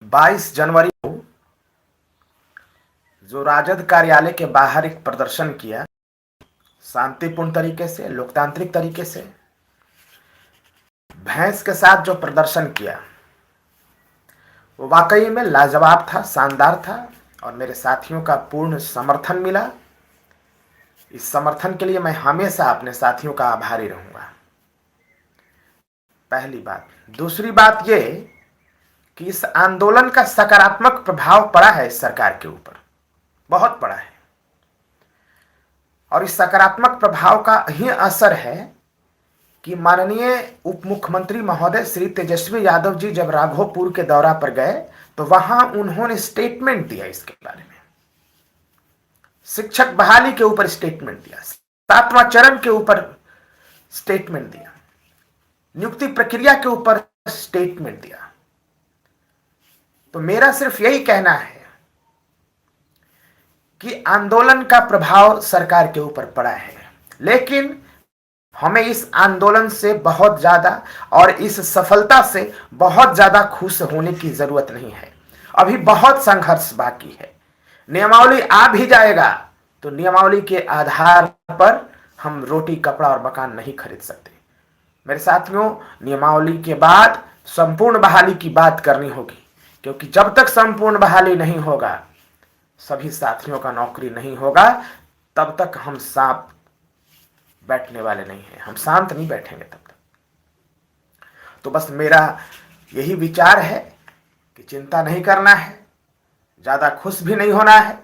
22 जनवरी को जो राजद कार्यालय के बाहर एक प्रदर्शन किया, शांतिपूर्ण तरीके से, लोकतांत्रिक तरीके से, भैंस के साथ जो प्रदर्शन किया वो वाकई में लाजवाब था, शानदार था और मेरे साथियों का पूर्ण समर्थन मिला। इस समर्थन के लिए मैं हमेशा अपने साथियों का आभारी रहूंगा। पहली बात। दूसरी बात ये कि इस आंदोलन का सकारात्मक प्रभाव पड़ा है इस सरकार के ऊपर, बहुत पड़ा है। और इस सकारात्मक प्रभाव का ही असर है कि माननीय उप मुख्यमंत्री महोदय श्री तेजस्वी यादव जी जब राघोपुर के दौरा पर गए तो वहां उन्होंने स्टेटमेंट दिया इसके बारे में। शिक्षक बहाली के ऊपर स्टेटमेंट दिया, 7वां चरण के ऊपर स्टेटमेंट दिया, नियुक्ति प्रक्रिया के ऊपर स्टेटमेंट दिया। तो मेरा सिर्फ यही कहना है कि आंदोलन का प्रभाव सरकार के ऊपर पड़ा है, लेकिन हमें इस आंदोलन से बहुत ज्यादा और इस सफलता से बहुत ज्यादा खुश होने की जरूरत नहीं है। अभी बहुत संघर्ष बाकी है। नियमावली आ भी जाएगा तो नियमावली के आधार पर हम रोटी, कपड़ा और मकान नहीं खरीद सकते। मेरे साथियों, नियमावली के बाद संपूर्ण बहाली की बात करनी होगी, क्योंकि जब तक संपूर्ण बहाली नहीं होगा, सभी साथियों का नौकरी नहीं होगा, तब तक हम सांप बैठने वाले नहीं हैं, हम शांत नहीं बैठेंगे तब तक। तो बस मेरा यही विचार है कि चिंता नहीं करना है, ज्यादा खुश भी नहीं होना है।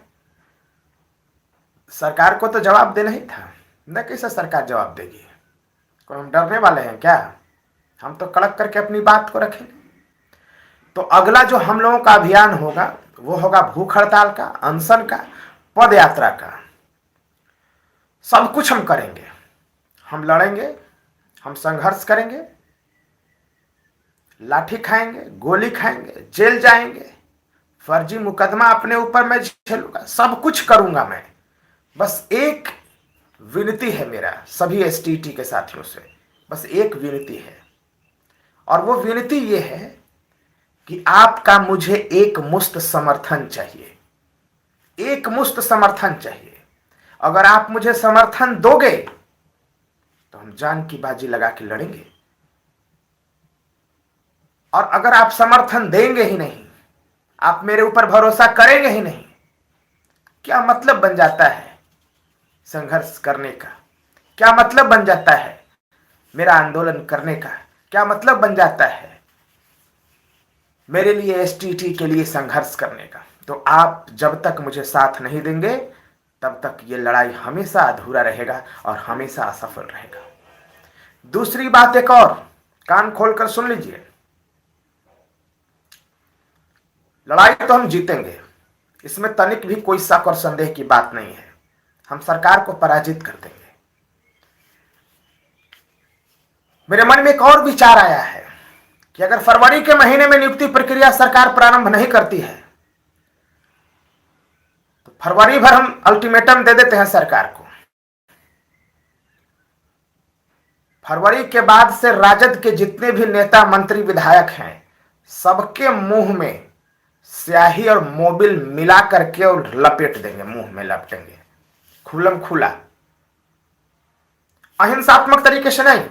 सरकार को तो जवाब देना ही था, न कैसे सरकार जवाब देगी? कोई हम डरने वाले हैं क्या? हम तो कड़क करके अपनी बात को रखेंगे। तो अगला जो हम लोगों का अभियान होगा वो होगा भूख हड़ताल का, अनशन का, पद यात्रा का। सब कुछ हम करेंगे, हम लड़ेंगे, हम संघर्ष करेंगे, लाठी खाएंगे, गोली खाएंगे, जेल जाएंगे, फर्जी मुकदमा अपने ऊपर मैं झेलूंगा, सब कुछ करूंगा मैं। बस एक विनती है मेरा सभी एसटीटी के साथियों से, बस एक विनती है, और वो विनती ये है कि आपका मुझे एक मुश्त समर्थन चाहिए, एक मुश्त समर्थन चाहिए। अगर आप मुझे समर्थन दोगे तो हम जान की बाजी लगा के लड़ेंगे, और अगर आप समर्थन देंगे ही नहीं, आप मेरे ऊपर भरोसा करेंगे ही नहीं, क्या मतलब बन जाता है संघर्ष करने का? क्या मतलब बन जाता है मेरा आंदोलन करने का? क्या मतलब बन जाता है मेरे लिए, एसटीटी के लिए संघर्ष करने का? तो आप जब तक मुझे साथ नहीं देंगे तब तक ये लड़ाई हमेशा अधूरा रहेगा और हमेशा असफल रहेगा। दूसरी बात एक और, कान खोलकर सुन लीजिए, लड़ाई तो हम जीतेंगे, इसमें तनिक भी कोई शक और संदेह की बात नहीं है। हम सरकार को पराजित कर देंगे। मेरे मन में एक और विचार आया है कि अगर फरवरी के महीने में नियुक्ति प्रक्रिया सरकार प्रारंभ नहीं करती है तो फरवरी भर हम अल्टीमेटम दे देते हैं सरकार को। फरवरी के बाद से राजद के जितने भी नेता, मंत्री, विधायक हैं, सबके मुंह में स्याही और मोबिल मिला करके और लपेट देंगे, मुंह में लपेटेंगे, खुलम खुला, अहिंसात्मक तरीके से नहीं,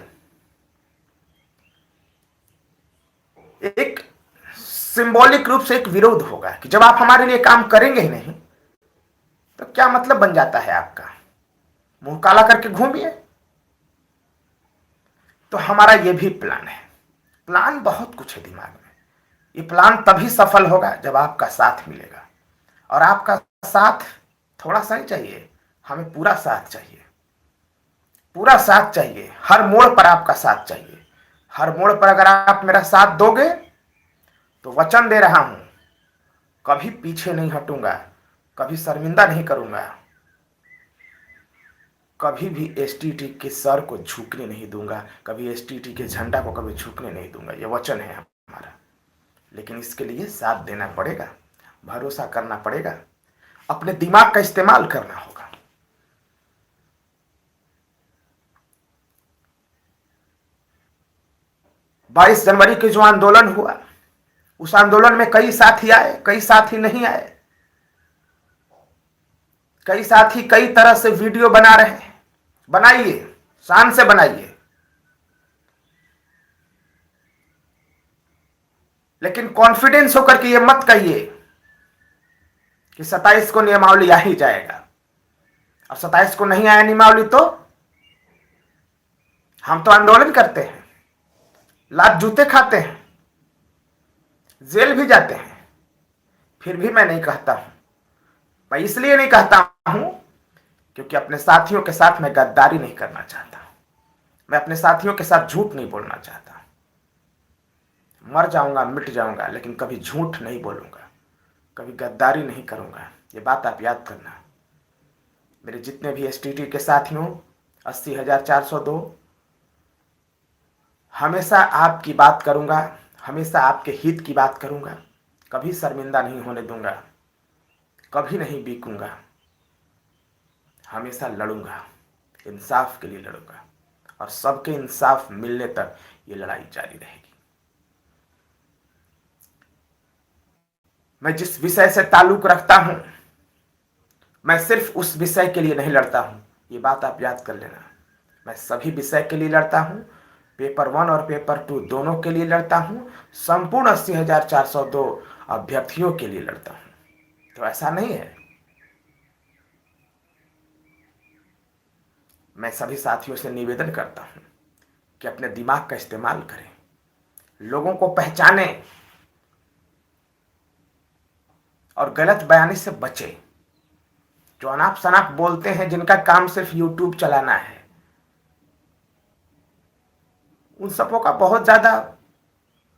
एक सिंबॉलिक रूप से एक विरोध होगा कि जब आप हमारे लिए काम करेंगे ही नहीं तो क्या मतलब बन जाता है आपका? मुंह काला करके घूमिए। तो हमारा यह भी प्लान है, प्लान बहुत कुछ है दिमाग में। ये प्लान तभी सफल होगा जब आपका साथ मिलेगा, और आपका साथ थोड़ा सा ही चाहिए, हमें पूरा साथ चाहिए, पूरा साथ चाहिए। हर मोड़ पर आपका साथ चाहिए। हर मोड़ पर अगर आप मेरा साथ दोगे तो वचन दे रहा हूं, कभी पीछे नहीं हटूंगा, कभी शर्मिंदा नहीं करूंगा, कभी भी एसटीटी के सर को झुकने नहीं दूंगा, कभी एसटीटी के झंडा को कभी झुकने नहीं दूंगा। यह वचन है हमारा। लेकिन इसके लिए साथ देना पड़ेगा, भरोसा करना पड़ेगा, अपने दिमाग का इस्तेमाल करना होगा। बाईस जनवरी के जो आंदोलन हुआ उस आंदोलन में कई साथी आए, कई साथी नहीं आए, कई साथी कई तरह से वीडियो बना रहे हैं। बनाइए, शान से बनाइए, लेकिन कॉन्फिडेंस होकर के ये मत कहिए कि 27 को नियमावली आ ही जाएगा। अब 27 को नहीं आया नियमावली तो हम तो आंदोलन करते हैं, लात जूते खाते हैं, जेल भी जाते हैं, फिर भी मैं नहीं कहता हूं। मैं इसलिए नहीं कहता हूं क्योंकि अपने साथियों के साथ मैं गद्दारी नहीं करना चाहता, मैं अपने साथियों के साथ झूठ नहीं बोलना चाहता। मर जाऊंगा, मिट जाऊंगा, लेकिन कभी झूठ नहीं बोलूंगा, कभी गद्दारी नहीं करूंगा। ये बात आप याद करना। मेरे जितने भी एसटीटी के साथियों 80,402, हमेशा आपकी बात करूंगा, हमेशा आपके हित की बात करूंगा, कभी शर्मिंदा नहीं होने दूंगा, कभी नहीं बिकूंगा, हमेशा लड़ूंगा, इंसाफ के लिए लड़ूंगा और सबके इंसाफ मिलने तक ये लड़ाई जारी रहेगी। मैं जिस विषय से ताल्लुक रखता हूं, मैं सिर्फ उस विषय के लिए नहीं लड़ता हूं, ये बात आप याद कर लेना। मैं सभी विषय के लिए लड़ता हूं, पेपर 1 और पेपर 2 दोनों के लिए लड़ता हूं, संपूर्ण 80,402 अभ्यर्थियों के लिए लड़ता हूं। तो ऐसा नहीं है। मैं सभी साथियों से निवेदन करता हूं कि अपने दिमाग का इस्तेमाल करें, लोगों को पहचानें और गलत बयानी से बचें। जो अनाप शनाप बोलते हैं, जिनका काम सिर्फ यूट्यूब चलाना है, उन सबों का बहुत ज्यादा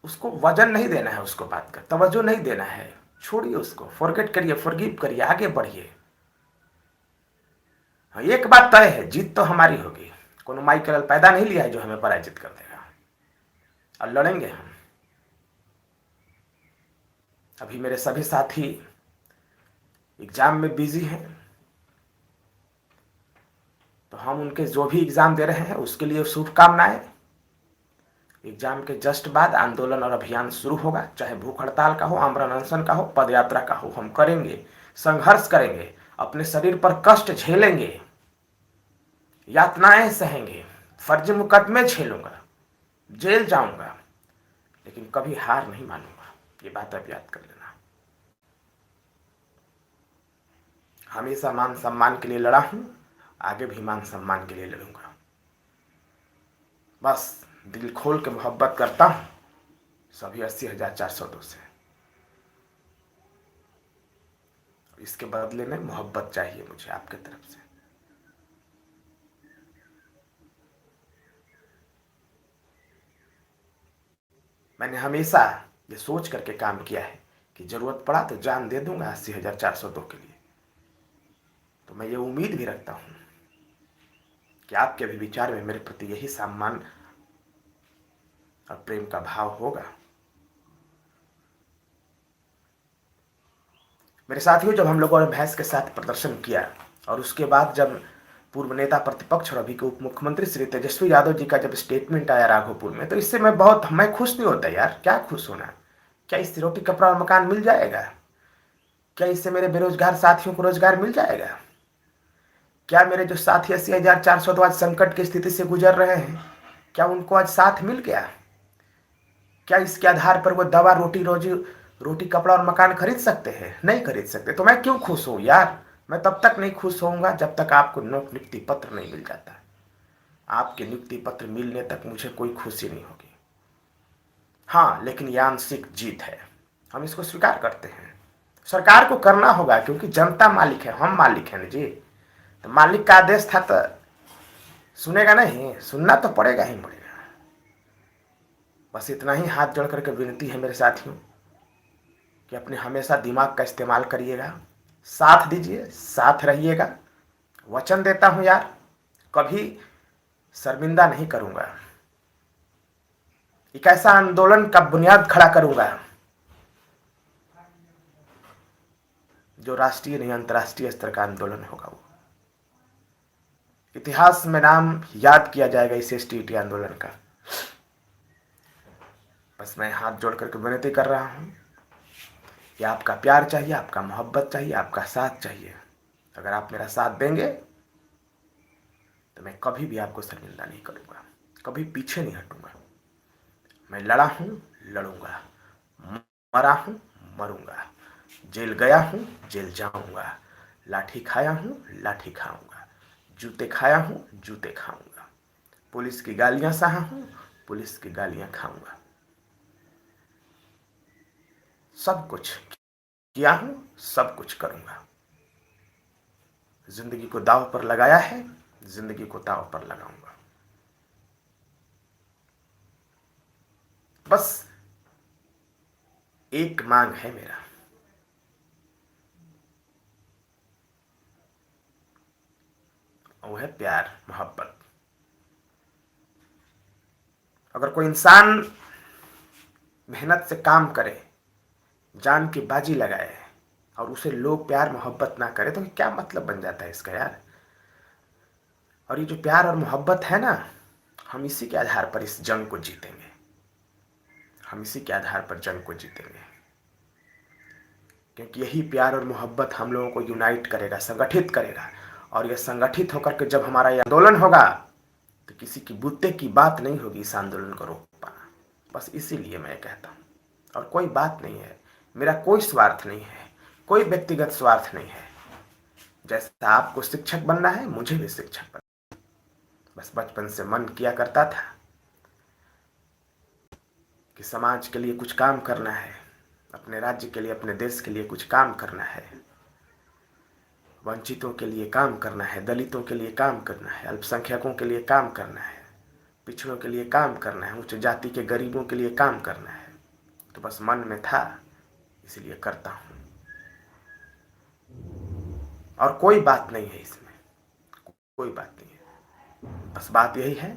उसको वजन नहीं देना है, उसको बात का तवज्जो नहीं देना है। छोड़िए उसको, फॉरगेट करिए, फॉरगिव करिए, आगे बढ़िए। एक बात तय है, जीत तो हमारी होगी। कोनो माइकल पैदा नहीं लिया है जो हमें पराजित कर देगा, और लड़ेंगे हम। अभी मेरे सभी साथी एग्जाम में बिजी हैं, तो हम उनके जो भी एग्जाम दे रहे हैं उसके लिए शुभकामनाएं। एग्जाम के जस्ट बाद आंदोलन और अभियान शुरू होगा, चाहे भूख हड़ताल का हो, आमरण अनशन का हो, पदयात्रा का हो, हम करेंगे, संघर्ष करेंगे, अपने शरीर पर कष्ट झेलेंगे, यातनाएं सहेंगे, फर्जी मुकदमे झेलूंगा, जेल जाऊंगा, लेकिन कभी हार नहीं मानूंगा। ये बात आप याद कर लेना। हमेशा मान सम्मान के लिए लड़ा हूं, आगे भी मान सम्मान के लिए लड़ूंगा। बस दिल खोल के मोहब्बत करता हूं सभी 80,402 से। इसके बदले में मोहब्बत चाहिए मुझे आपके तरफ से। मैंने हमेशा ये सोच करके काम किया है कि जरूरत पड़ा तो जान दे दूंगा 80,402 के लिए। तो मैं ये उम्मीद भी रखता हूं कि आपके भी विचार में मेरे प्रति यही सम्मान और प्रेम का भाव होगा। मेरे साथियों, जब हम लोगों ने भैंस के साथ प्रदर्शन किया और उसके बाद जब पूर्व नेता प्रतिपक्ष और अभी के उप मुख्यमंत्री श्री तेजस्वी यादव जी का जब स्टेटमेंट आया राघोपुर में, तो इससे मैं खुश नहीं होता यार। क्या खुश होना? क्या इससे रोटी कपड़ा और मकान मिल जाएगा? क्या इससे मेरे बेरोजगार साथियों को रोजगार मिल जाएगा? क्या मेरे जो साथी 80,402 आज संकट की स्थिति से गुजर रहे हैं, क्या उनको आज साथ मिल गया? क्या इसके आधार पर वो दवा, रोटी कपड़ा और मकान खरीद सकते हैं? नहीं खरीद सकते। तो मैं क्यों खुश हूं यार? मैं तब तक नहीं खुश होऊंगा जब तक आपको नियुक्ति पत्र नहीं मिल जाता। आपके नियुक्ति पत्र मिलने तक मुझे कोई खुशी नहीं होगी। हाँ, लेकिन यह आंशिक जीत है, हम इसको स्वीकार करते हैं। सरकार को करना होगा क्योंकि जनता मालिक है, हम मालिक हैं जी। तो मालिक का आदेश था तो सुनेगा नहीं? सुनना तो पड़ेगा ही पड़ेगा। बस इतना ही हाथ जोड़ करके विनती है मेरे साथियों कि अपने हमेशा दिमाग का इस्तेमाल करिएगा, साथ दीजिए, साथ रहिएगा। वचन देता हूं यार, कभी शर्मिंदा नहीं करूंगा। एक ऐसा आंदोलन का बुनियाद खड़ा करूंगा जो राष्ट्रीय नहीं अंतर्राष्ट्रीय स्तर का आंदोलन होगा। वो इतिहास में नाम याद किया जाएगा इस एसटीटी आंदोलन का। बस मैं हाथ जोड़ करके विनती कर रहा हूं या आपका प्यार चाहिए, आपका मोहब्बत चाहिए, आपका साथ चाहिए। अगर आप मेरा साथ देंगे तो मैं कभी भी आपको शर्मिंदा नहीं करूँगा, कभी पीछे नहीं हटूँगा। मैं लड़ा हूँ, लड़ूंगा, मरा हूँ, मरूंगा, जेल गया हूँ, जेल जाऊंगा, लाठी खाया हूँ, लाठी खाऊंगा, जूते खाया हूँ, जूते खाऊंगा, पुलिस की गालियां सहा हूँ, पुलिस की गालियां खाऊंगा, सब कुछ किया हूं, सब कुछ करूंगा। जिंदगी को दांव पर लगाया है, जिंदगी को दांव पर लगाऊंगा। बस एक मांग है मेरा, वो है प्यार, मोहब्बत। अगर कोई इंसान मेहनत से काम करे, जान की बाजी लगाए, और उसे लोग प्यार मोहब्बत ना करे, तो क्या मतलब बन जाता है इसका यार। और ये जो प्यार और मोहब्बत है ना, हम इसी के आधार पर इस जंग को जीतेंगे, हम इसी के आधार पर जंग को जीतेंगे। क्योंकि यही प्यार और मोहब्बत हम लोगों को यूनाइट करेगा, संगठित करेगा। और यह संगठित होकर के जब हमारा ये आंदोलन होगा, तो किसी की बुत्ते की बात नहीं होगी इस आंदोलन को रोक पाना। बस इसीलिए मैं कहता हूँ, और कोई बात नहीं है, मेरा कोई स्वार्थ नहीं है, कोई व्यक्तिगत स्वार्थ नहीं है। जैसा आपको शिक्षक बनना है, मुझे भी शिक्षक बनना। बस बचपन से मन किया करता था कि समाज के लिए कुछ काम करना है, अपने राज्य के लिए, अपने देश के लिए कुछ काम करना है, वंचितों के लिए काम करना है, दलितों के लिए काम करना है, अल्पसंख्यकों के लिए काम करना है, पिछड़ों के लिए काम करना है, उच्च जाति के गरीबों के लिए काम करना है। तो बस मन में था, इसलिए करता हूँ। और कोई बात नहीं है इसमें, कोई बात नहीं है। बस बात यही है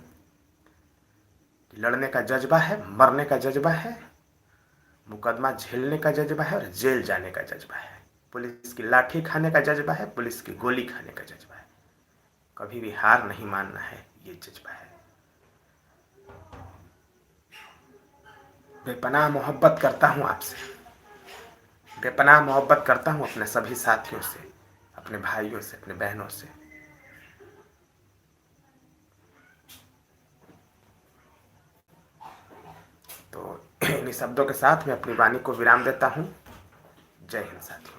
कि लड़ने का जज्बा है, मरने का जज्बा है, मुकदमा झेलने का जज्बा है, और जेल जाने का जज्बा है, पुलिस की लाठी खाने का जज्बा है, पुलिस की गोली खाने का जज्बा है। कभी भी हार नहीं मानना है, ये जज्बा है। बेपनाह मोहब्बत करता हूँ आपसे, बेपनाह मोहब्बत करता हूँ अपने सभी साथियों से, अपने भाइयों से, अपने बहनों से। तो इन्हीं शब्दों के साथ मैं अपनी वाणी को विराम देता हूँ। जय हिंद साथियों।